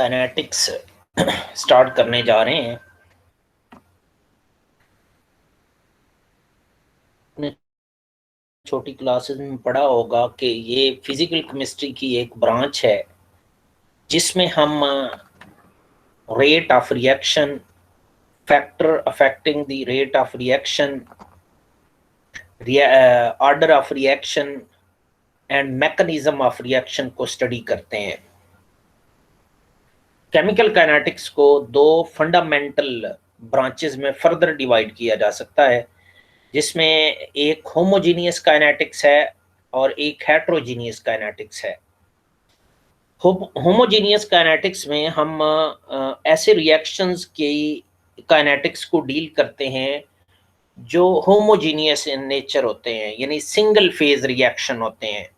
Kinetics start करने जा रहे हैं। आपने छोटी क्लासेस में पढ़ा होगा कि ये फिजिकल केमिस्ट्री की एक ब्रांच है जिसमें हम rate of reaction, factor affecting the rate of reaction, order of reaction and mechanism of reaction को स्टडी करते हैं। केमिकल काइनेटिक्स को दो फंडामेंटल ब्रांचेस में फर्दर डिवाइड किया जा सकता है, जिसमें एक होमोजीनियस काइनेटिक्स है और एक हेट्रोजीनियस काइनेटिक्स है। होमोजीनियस काइनेटिक्स में हम ऐसे रिएक्शंस की काइनेटिक्स को डील करते हैं जो होमोजीनियस इन नेचर होते हैं, यानी सिंगल फेज रिएक्शन होते हैं।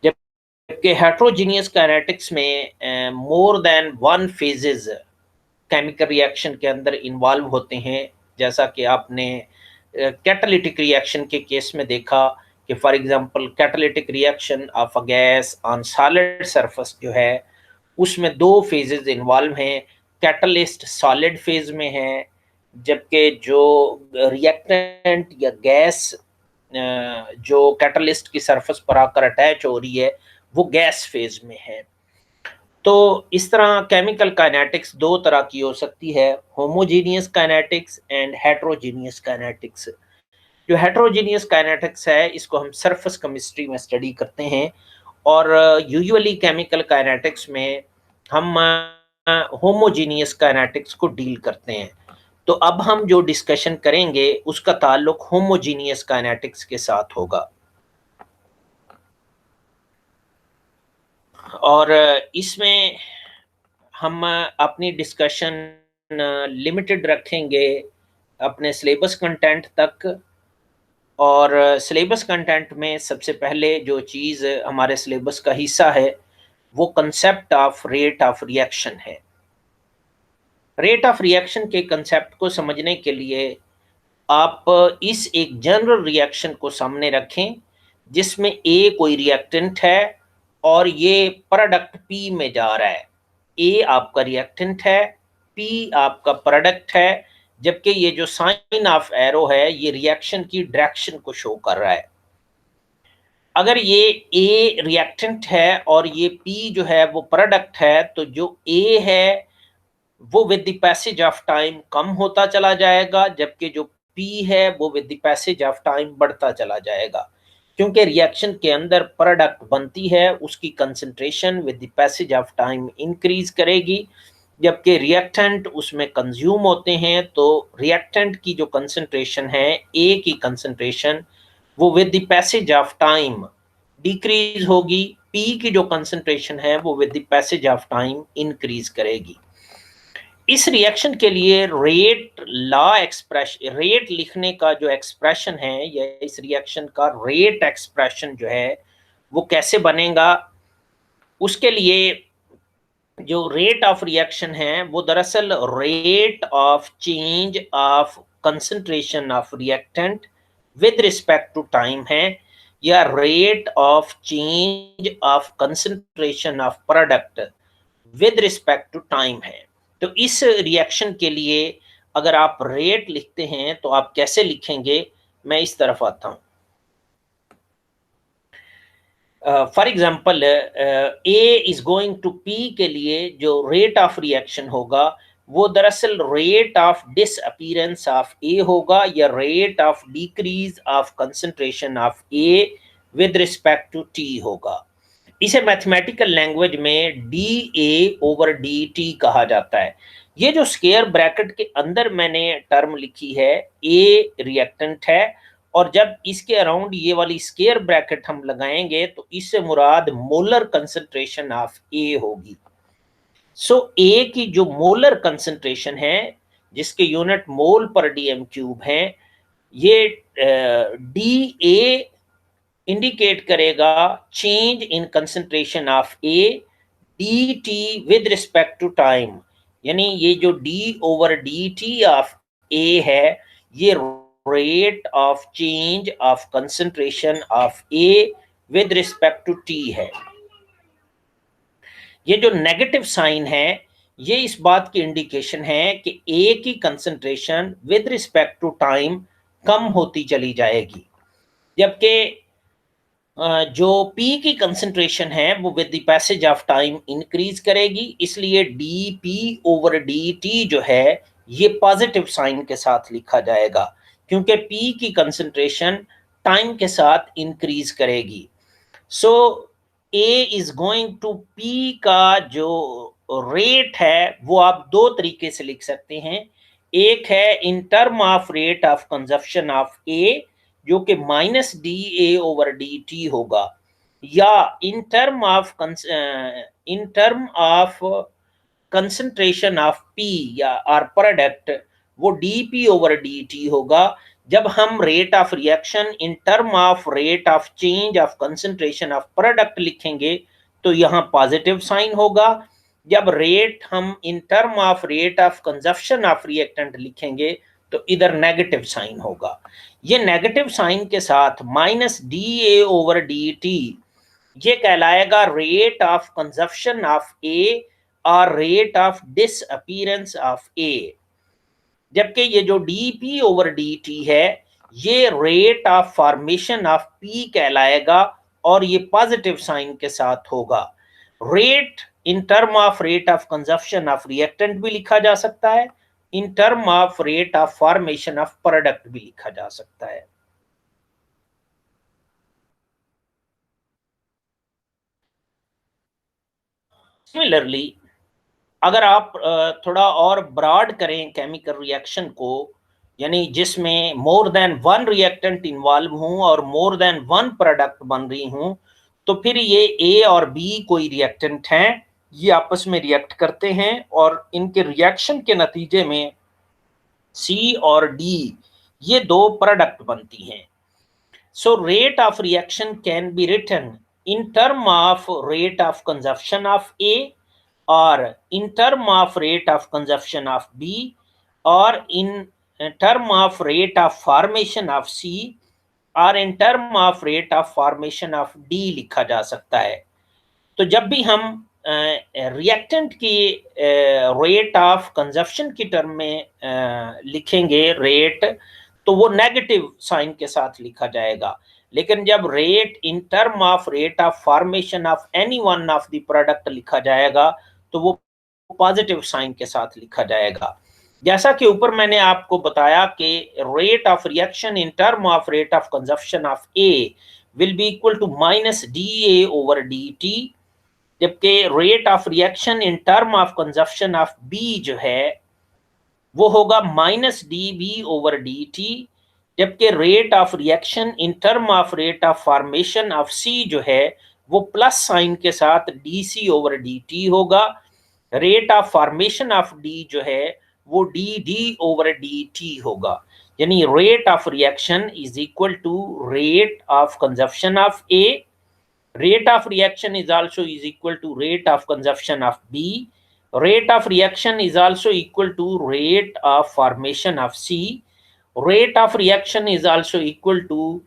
जबकि हेट्रोजीनियस काइनेटिक्स में more than one phases chemical reaction के अंदर इन्वॉल्व होते हैं, जैसा कि आपने कैटालिटिक रिएक्शन के केस में देखा कि for example catalytic reaction of a gas on solid surface जो है उसमें दो फेजेस इन्वॉल्व हैं। कैटलिस्ट सॉलिड फेज में है, जबकि जो रिएक्टेंट या गैस जो कैटलिस्ट की सरफेस पर आकर अटैच हो रही है वो गैस फेज में है। तो इस तरह केमिकल काइनेटिक्स दो तरह की हो सकती है, homogeneous kinetics and heterogeneous kinetics. जो हेट्रोजीनियस काइनेटिक्स है इसको हम सरफेस केमिस्ट्री में स्टडी करते हैं और यूजुअली केमिकल काइनेटिक्स में हम होमोजीनियस काइनेटिक्स को डील करते हैं। तो अब हम जो डिस्कशन करेंगे उसका ताल्लुक होमोजीनियस काइनेटिक्स के साथ होगा और इसमें हम अपनी डिस्कशन लिमिटेड रखेंगे अपने सिलेबस कंटेंट तक। और सिलेबस कंटेंट में सबसे पहले जो चीज़ हमारे सिलेबस का हिस्सा है वो concept of rate of reaction है। रेट ऑफ रिएक्शन के कंसेप्ट को समझने के लिए आप इस एक जनरल रिएक्शन को सामने रखें जिसमें ए कोई रिएक्टेंट है और ये प्रोडक्ट पी में जा रहा है। ए आपका रिएक्टेंट है, पी आपका प्रोडक्ट है, जबकि ये जो साइन ऑफ एरो है ये रिएक्शन की डायरेक्शन को शो कर रहा है। अगर ये ए रिएक्टेंट है और ये पी जो है वो प्रोडक्ट है, तो जो ए है वो with the passage of time कम होता चला जाएगा, जबकि जो पी है वो with the passage of time बढ़ता चला जाएगा। क्योंकि रिएक्शन के अंदर प्रोडक्ट बनती है उसकी concentration with the passage of time increase करेगी, जबकि रिएक्टेंट उसमें कंज्यूम होते हैं तो रिएक्टेंट की जो कंसंट्रेशन है ए की कंसंट्रेशन वो with the passage of time decrease होगी, पी की जो कंसंट्रेशन है वो with the passage of time increase करेगी। इस रिएक्शन के लिए रेट लिखने का जो एक्सप्रेशन है या इस रिएक्शन का रेट एक्सप्रेशन जो है वो कैसे बनेगा, उसके लिए जो रेट ऑफ रिएक्शन है वो दरअसल rate of change of concentration of reactant with respect to time है, या rate of change of concentration of product with respect to time है। तो इस रिएक्शन के लिए अगर आप रेट लिखते हैं तो आप कैसे लिखेंगे, मैं इस तरफ आता हूं। For example A is going to P के लिए जो रेट ऑफ रिएक्शन होगा वो दरअसल rate of disappearance of A होगा या rate of decrease of concentration of A with respect to T होगा। इसे मैथमेटिकल लैंग्वेज में D A over D T कहा जाता है। ये जो स्क्वायर ब्रैकेट के अंदर मैंने टर्म लिखी है ए रिएक्टेंट है, और जब इसके अराउंड ये वाली स्क्वायर ब्रैकेट हम लगाएंगे तो इससे मुराद मोलर कंसंट्रेशन ऑफ ए होगी। सो ए की जो मोलर कंसंट्रेशन है जिसके यूनिट मोल पर डीएम क्यूब है, ये डी ए इंडिकेट करेगा change in concentration of A d t with respect to time, यानी ये जो d over D t of A है ये rate of change of concentration of A with respect to t है। ये जो negative sign है ये इस बात की इंडिकेशन है कि ए की concentration with respect to time कम होती चली जाएगी, जबकि जो P की कंसंट्रेशन है वो with the passage of time increase करेगी, इसलिए dP/dt जो है ये पॉजिटिव साइन के साथ लिखा जाएगा, क्योंकि P की कंसंट्रेशन टाइम के साथ इंक्रीज करेगी। So A is going to P का जो रेट है वो आप दो तरीके से लिख सकते हैं। एक है in term of rate of consumption of A, जो कि -dA/dt होगा, या इन term of concentration of P या आर प्रोडक्ट, वो dP/dt होगा। जब हम rate of reaction in term of rate of change of concentration of product लिखेंगे तो यहाँ पॉजिटिव साइन होगा। जब रेट हम इन term of rate of consumption of reactant लिखेंगे तो इधर नेगेटिव साइन होगा। ये नेगेटिव साइन के साथ -dA/dt ये कहलाएगा रेट ऑफ कंजप्शन ऑफ ए और रेट ऑफ डिसअपीयरेंस ऑफ ए, जबकि ये जो dP/dt है ये rate of formation of P कहलाएगा और ये पॉजिटिव साइन के साथ होगा। Rate in term of rate of consumption of reactant भी लिखा जा सकता है, in term of rate of formation of product भी लिखा जा सकता है। सिमिलरली अगर आप थोड़ा और ब्रॉड करें केमिकल रिएक्शन को, यानी जिसमें more than one reactant involve हूं और मोर देन वन प्रोडक्ट बन रही हूं, तो फिर ये ए और बी कोई रिएक्टेंट हैं, ये आपस में रिएक्ट करते हैं और इनके रिएक्शन के नतीजे में सी और डी ये दो प्रोडक्ट बनती हैं। So rate of reaction can be written in term of rate of consumption of A, or in term of rate of consumption of B, or in term of rate of formation of C, or in term of rate of formation of D लिखा जा सकता है। तो जब भी हम reactant की rate of consumption की टर्म में लिखेंगे रेट, तो वो नेगेटिव साइन के साथ लिखा जाएगा, लेकिन जब rate in term of rate of formation of any one of the product लिखा जाएगा तो वो पॉजिटिव साइन के साथ लिखा जाएगा। जैसा कि ऊपर मैंने आपको बताया कि rate of reaction in term of rate of consumption of A will be equal to -dA/dt, जबकि rate of reaction in term of consumption of B जो है वो होगा -dB/dt, जबकि rate of reaction in term of rate of formation of C जो है वो plus sign के साथ dC/dt होगा। Rate of formation of D जो है वो dD/dt होगा, यानी rate of reaction is equal to rate of consumption of A, rate of reaction is also is equal to rate of consumption of B, rate of reaction is also equal to rate of formation of C, rate of reaction is also equal to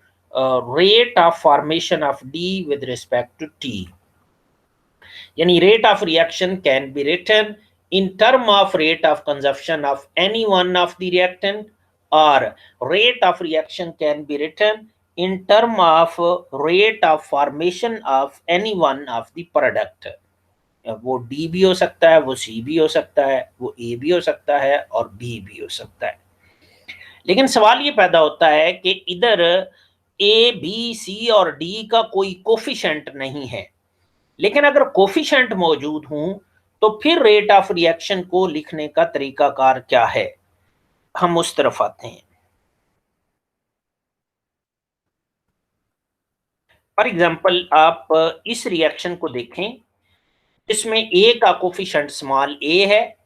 rate of formation of D with respect to T. Yani rate of reaction can be written in term of rate of consumption of any one of the reactant, or rate of reaction can be written in term of rate of formation of any one of the product. वो D भी हो सकता है, वो सी भी हो सकता है, वो ए भी हो सकता है और बी भी हो सकता है। लेकिन सवाल ये पैदा होता है कि इधर ए बी सी और डी का कोई कोफिशिएंट नहीं है, लेकिन अगर कोफिशिएंट मौजूद हों तो फिर रेट ऑफ रिएक्शन को लिखने का तरीकाकार क्या है, हम उस तरफ आते हैं। फॉर एग्जांपल आप इस रिएक्शन को देखें, इसमें ए का कोफिशिएंट स्मॉल ए है,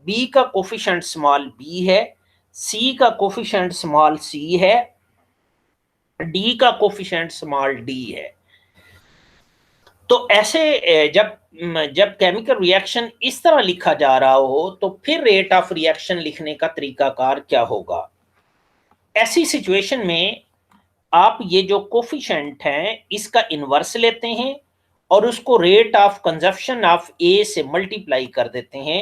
बी का कोफिशिएंट स्मॉल बी है, सी का कोफिशिएंट स्मॉल सी है, डी का कोफिशिएंट स्मॉल डी है। तो ऐसे जब केमिकल रिएक्शन इस तरह लिखा जा रहा हो तो फिर रेट ऑफ रिएक्शन लिखने का तरीकाकार क्या होगा। ऐसी सिचुएशन में आप ये जो कोफिशिएंट हैं इसका इनवर्स लेते हैं और उसको rate of consumption of A से मल्टीप्लाई कर देते हैं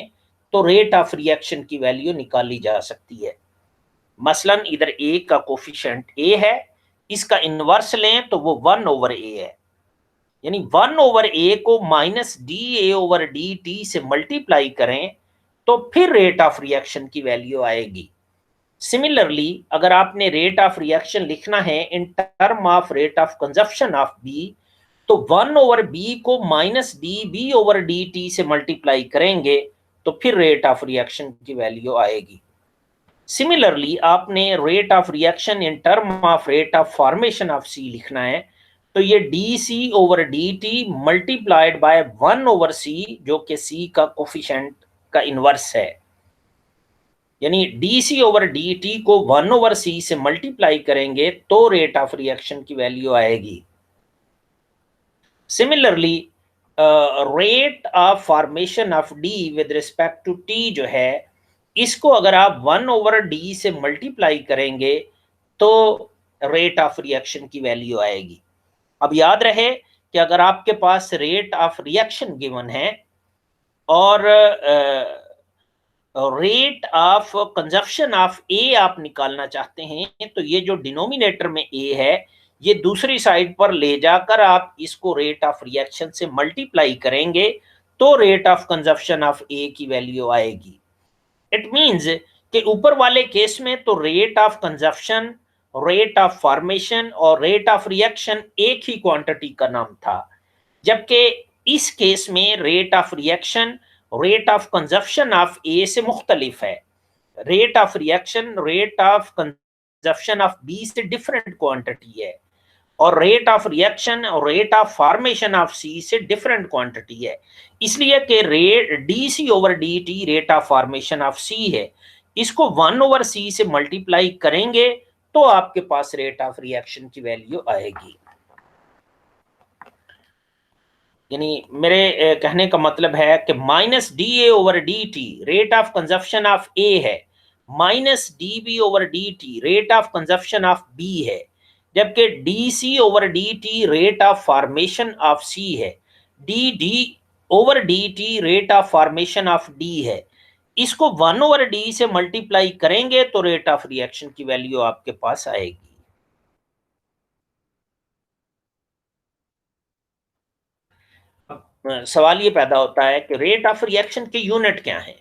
तो रेट ऑफ रिएक्शन की वैल्यू निकाली जा सकती है। मसलन इधर ए का कोफिशिएंट ए है, इसका इनवर्स लें तो वो 1/a है, यानी 1/a को माइनस DA/dt से मल्टीप्लाई करें तो फिर रेट ऑफ रिएक्शन की वैल्यू आएगी। सिमिलरली अगर आपने रेट ऑफ रिएक्शन लिखना है in term of rate of consumption of B, तो 1/b को माइनस dB/dt से मल्टीप्लाई करेंगे तो फिर रेट ऑफ रिएक्शन की वैल्यू आएगी। सिमिलरली आपने rate of reaction in term of rate of formation of C लिखना है, तो ये dC/dt मल्टीप्लाइड बाय 1/c जो कि सी का कोफिशिएंट का इनवर्स है, यानी dC/dt को 1/c से मल्टीप्लाई करेंगे तो रेट ऑफ रिएक्शन की वैल्यू आएगी। Similarly rate of formation of D with respect to T जो है, इसको अगर आप 1/d से मल्टीप्लाई करेंगे तो रेट ऑफ रिएक्शन की वैल्यू आएगी। अब याद रहे कि अगर आपके पास रेट ऑफ रिएक्शन गिवन है और रेट ऑफ कंजप्शन ऑफ ए आप निकालना चाहते हैं, तो ये जो डिनोमिनेटर में ए है ये दूसरी साइड पर ले जाकर आप इसको रेट ऑफ रिएक्शन से मल्टीप्लाई करेंगे तो रेट ऑफ कंजप्शन ऑफ ए की वैल्यू आएगी। इट मींस कि ऊपर वाले केस में तो rate of consumption, rate of formation और रेट ऑफ रिएक्शन एक ही क्वांटिटी का नाम था, जबकि इस केस में rate of reaction rate of consumption of A से मुख्तलिफ है। Rate of reaction rate of consumption of B से डिफरेंट क्वांटिटी है और रेट ऑफ रिएक्शन और rate of formation of C से डिफरेंट क्वांटिटी है। इसलिए कि rate dC/dt rate of formation of C है, इसको 1/c से मल्टीप्लाई करेंगे तो आपके पास रेट ऑफ रिएक्शन की वैल्यू आएगी। यानी मेरे कहने का मतलब है कि minus DA/dt rate of consumption of A है, minus dB/dt rate of consumption of B है, जबकि dC/dt rate of formation of C है, dD/dt rate of formation of D है। इसको 1/d से मल्टीप्लाई करेंगे तो रेट ऑफ रिएक्शन की वैल्यू आपके पास आएगी। सवाल ये पैदा होता है कि रेट ऑफ रिएक्शन के यूनिट क्या हैं।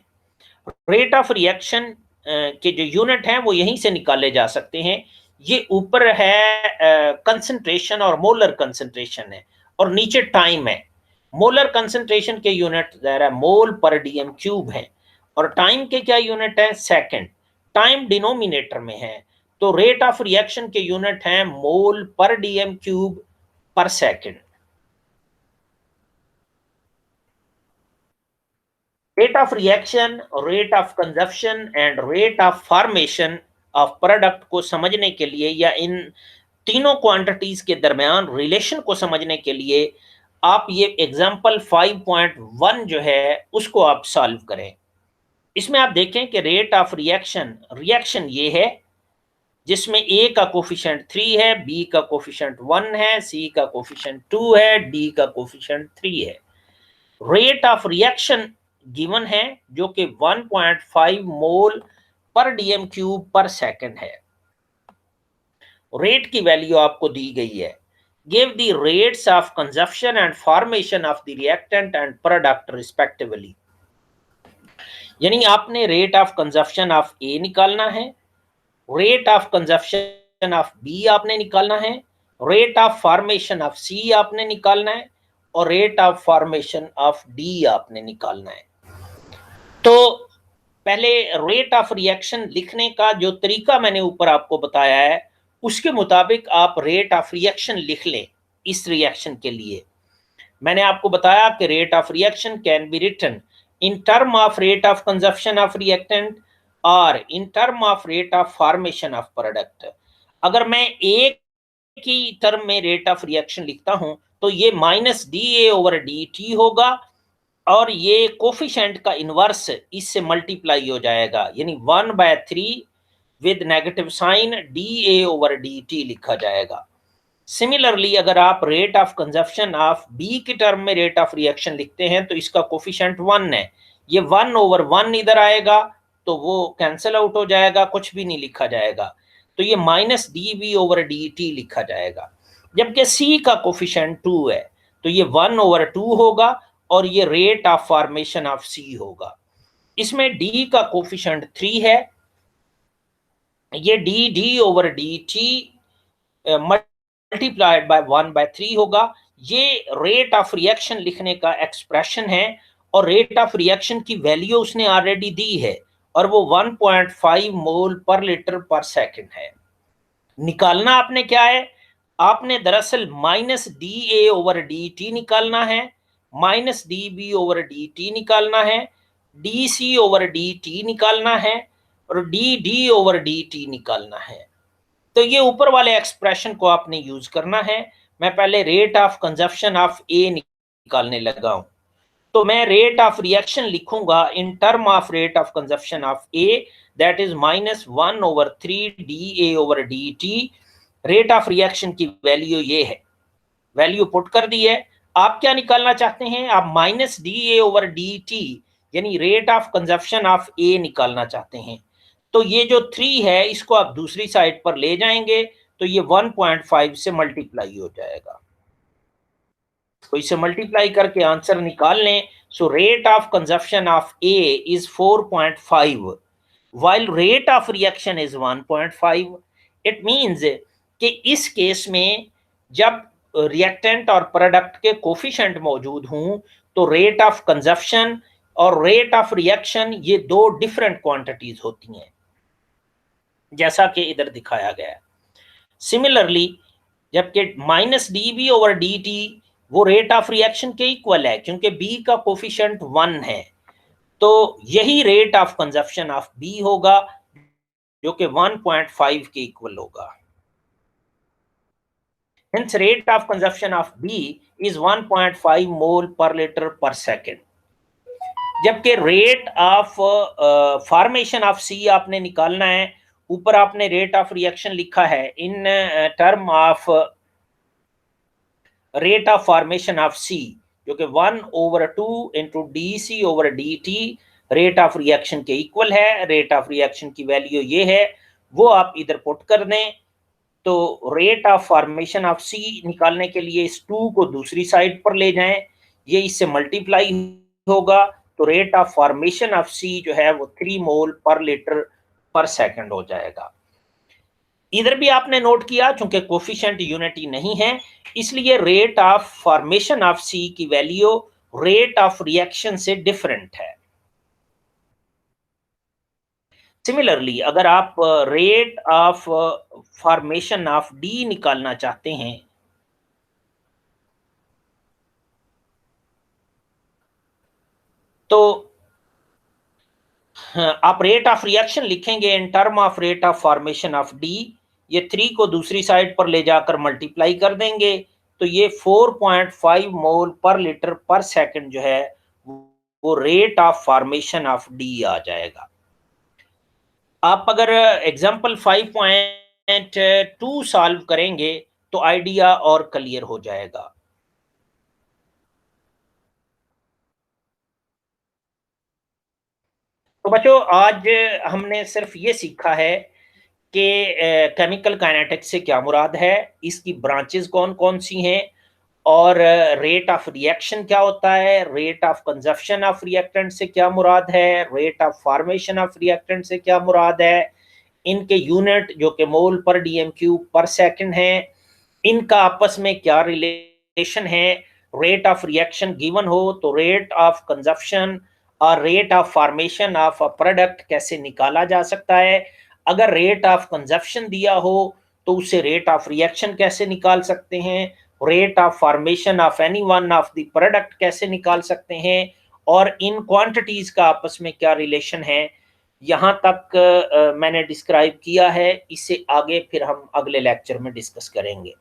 रेट ऑफ रिएक्शन के जो यूनिट हैं वो यहीं से निकाले जा सकते हैं। ये ऊपर है कंसंट्रेशन और मोलर कंसंट्रेशन है और नीचे टाइम है। मोलर कंसंट्रेशन के यूनिट ज़रा मोल पर डीएम क्यूब है और टाइम के क्या यूनिट है, सेकंड। टाइम डिनोमिनेटर में है तो रेट ऑफ रिएक्शन के यूनिट हैं मोल पर डीएम क्यूब पर second. Rate of reaction, rate of consumption and rate of formation of product को समझने के लिए या इन तीनों क्वांटिटीज के दरमियान रिलेशन को समझने के लिए आप ये एग्जांपल 5.1 जो है उसको आप सॉल्व करें। इसमें आप देखें कि रेट ऑफ रिएक्शन, रिएक्शन ये है जिसमें ए का कोफिशिएंट 3 है, बी का कोफिशिएंट 1 है, सी का कोफिशिएंट 2 है, डी का कोफिशिएंट 3 है। रेट ऑफ रिएक्शन गिवन है जो कि 1.5 मोल पर डीएम क्यूब पर सेकंड है। रेट की वैल्यू आपको दी गई है। Give the rates of consumption and formation of the reactant and product respectively. यानी आपने rate of consumption of A निकालना है, rate of consumption of B आपने निकालना है, rate of formation of C आपने निकालना है और rate of formation of D आपने निकालना है। तो पहले रेट ऑफ रिएक्शन लिखने का जो तरीका मैंने ऊपर आपको बताया है उसके मुताबिक आप रेट ऑफ रिएक्शन लिख लें। इस रिएक्शन के लिए मैंने आपको बताया कि rate of reaction can be written in term of rate of consumption of reactant और in term of rate of formation of product. अगर मैं एक की टर्म में रेट ऑफ रिएक्शन लिखता हूं तो ये माइनस DA/dt होगा और ये कोफिशिएंट का इनवर्स इससे मल्टीप्लाई हो जाएगा, यानी 1/3 विद नेगेटिव साइन DA/dt लिखा जाएगा। सिमिलरली अगर आप rate of consumption of B के टर्म में रेट ऑफ रिएक्शन लिखते हैं तो इसका कोफिशिएंट 1 है, ये 1/1 इधर आएगा तो वो कैंसिल आउट हो जाएगा, कुछ भी नहीं लिखा जाएगा, तो ये -dv/dt लिखा जाएगा। जबकि सी का कोफिशिएंट 2 है तो ये 1/2 होगा और ये रेट ऑफ फॉर्मेशन ऑफ सी होगा। इसमें डी का कोफिशिएंट 3 है, ये dd/dt मल्टीप्लाइड बाय 1/3 होगा। ये रेट ऑफ रिएक्शन लिखने का एक्सप्रेशन है और रेट ऑफ रिएक्शन की वैल्यू उसने ऑलरेडी दी है और वो 1.5 मोल पर लीटर पर सेकंड है। निकालना आपने क्या है, आपने दरअसल -dA/dt निकालना है, -dB/dt निकालना है, dC/dt निकालना है और dd/dt निकालना है। तो ये ऊपर वाले एक्सप्रेशन को आपने यूज करना है। मैं पहले रेट ऑफ कंजप्शन ऑफ ए निकालने लगा हूं, तो मैं रेट ऑफ रिएक्शन लिखूंगा इन term of rate of consumption of A, that is -1/3 dA/dt। Rate of reaction की वैल्यू ये है, वैल्यू पुट कर दी है। आप क्या निकालना चाहते हैं, आप -dA/dt यानी rate of consumption of A निकालना चाहते हैं। तो ये जो 3 है इसको आप दूसरी साइड पर ले जाएंगे तो ये 1.5 से मल्टीप्लाई हो जाएगा, तो इसे मल्टीप्लाई करके आंसर निकाल लें। सो rate of consumption of A is 4.5 while rate of reaction is 1.5। It means कि इस केस में जब रिएक्टेंट और प्रोडक्ट के कोफिशिएंट मौजूद हों तो रेट ऑफ कंजप्शन और रेट ऑफ रिएक्शन ये दो डिफरेंट क्वांटिटीज होती हैं, जैसा कि इधर दिखाया गया है। सिमिलरली जबकि -dB/dt वो रेट ऑफ रिएक्शन के इक्वल है क्योंकि बी का कोफिशिएंट 1 है, तो यही rate of consumption of B होगा जो कि 1.5 के इक्वल होगा। Hence rate of consumption of B is 1.5 mole पर लीटर पर सेकेंड। जबकि rate of formation of C आपने निकालना है, ऊपर आपने रेट ऑफ रिएक्शन लिखा है in term of rate of formation of C जो कि 1/2 into dC/dt rate of reaction के इक्वल है। रेट ऑफ रिएक्शन की वैल्यू ये है, वो आप इधर पुट कर दें तो rate of formation of C निकालने के लिए इस 2 को दूसरी साइड पर ले जाएं, ये इससे मल्टीप्लाई होगा तो rate of formation of C जो है वो 3 मोल पर लीटर पर सेकंड हो जाएगा। इधर भी आपने नोट किया चूंकि कोफिशिएंट यूनिटी नहीं है इसलिए रेट ऑफ फॉर्मेशन ऑफ सी की वैल्यू रेट ऑफ रिएक्शन से डिफरेंट है। सिमिलरली अगर आप rate of formation of D निकालना चाहते हैं तो आप रेट ऑफ रिएक्शन लिखेंगे इन term of rate of formation of D, ये 3 को दूसरी साइड पर ले जाकर मल्टीप्लाई कर देंगे तो ये 4.5 मोल पर लीटर पर सेकंड जो है वो rate of formation of D आ जाएगा। आप अगर एग्जाम्पल 5.2 सॉल्व करेंगे तो आइडिया और क्लियर हो जाएगा। तो बच्चों आज हमने सिर्फ ये सीखा है कि केमिकल काइनेटिक्स से क्या मुराद है, इसकी ब्रांचेस कौन कौन सी हैं और रेट ऑफ रिएक्शन क्या होता है, rate of consumption of reactant से क्या मुराद है, rate of formation of reactant से क्या मुराद है, इनके यूनिट जो कि मोल पर डीएम पर सेकंड है, इनका आपस में क्या रिलेशन है, रेट ऑफ रिएक्शन गिवन हो तो रेट ऑफ कंजप्शन और rate of formation of a product कैसे निकाला जा सकता है, अगर रेट ऑफ कंजप्शन दिया हो तो उसे रेट ऑफ रिएक्शन कैसे निकाल सकते हैं, rate of formation of any one of the product कैसे निकाल सकते हैं और इन क्वांटिटीज का आपस में क्या रिलेशन है, यहाँ तक मैंने डिस्क्राइब किया है। इससे आगे फिर हम अगले लेक्चर में डिस्कस करेंगे।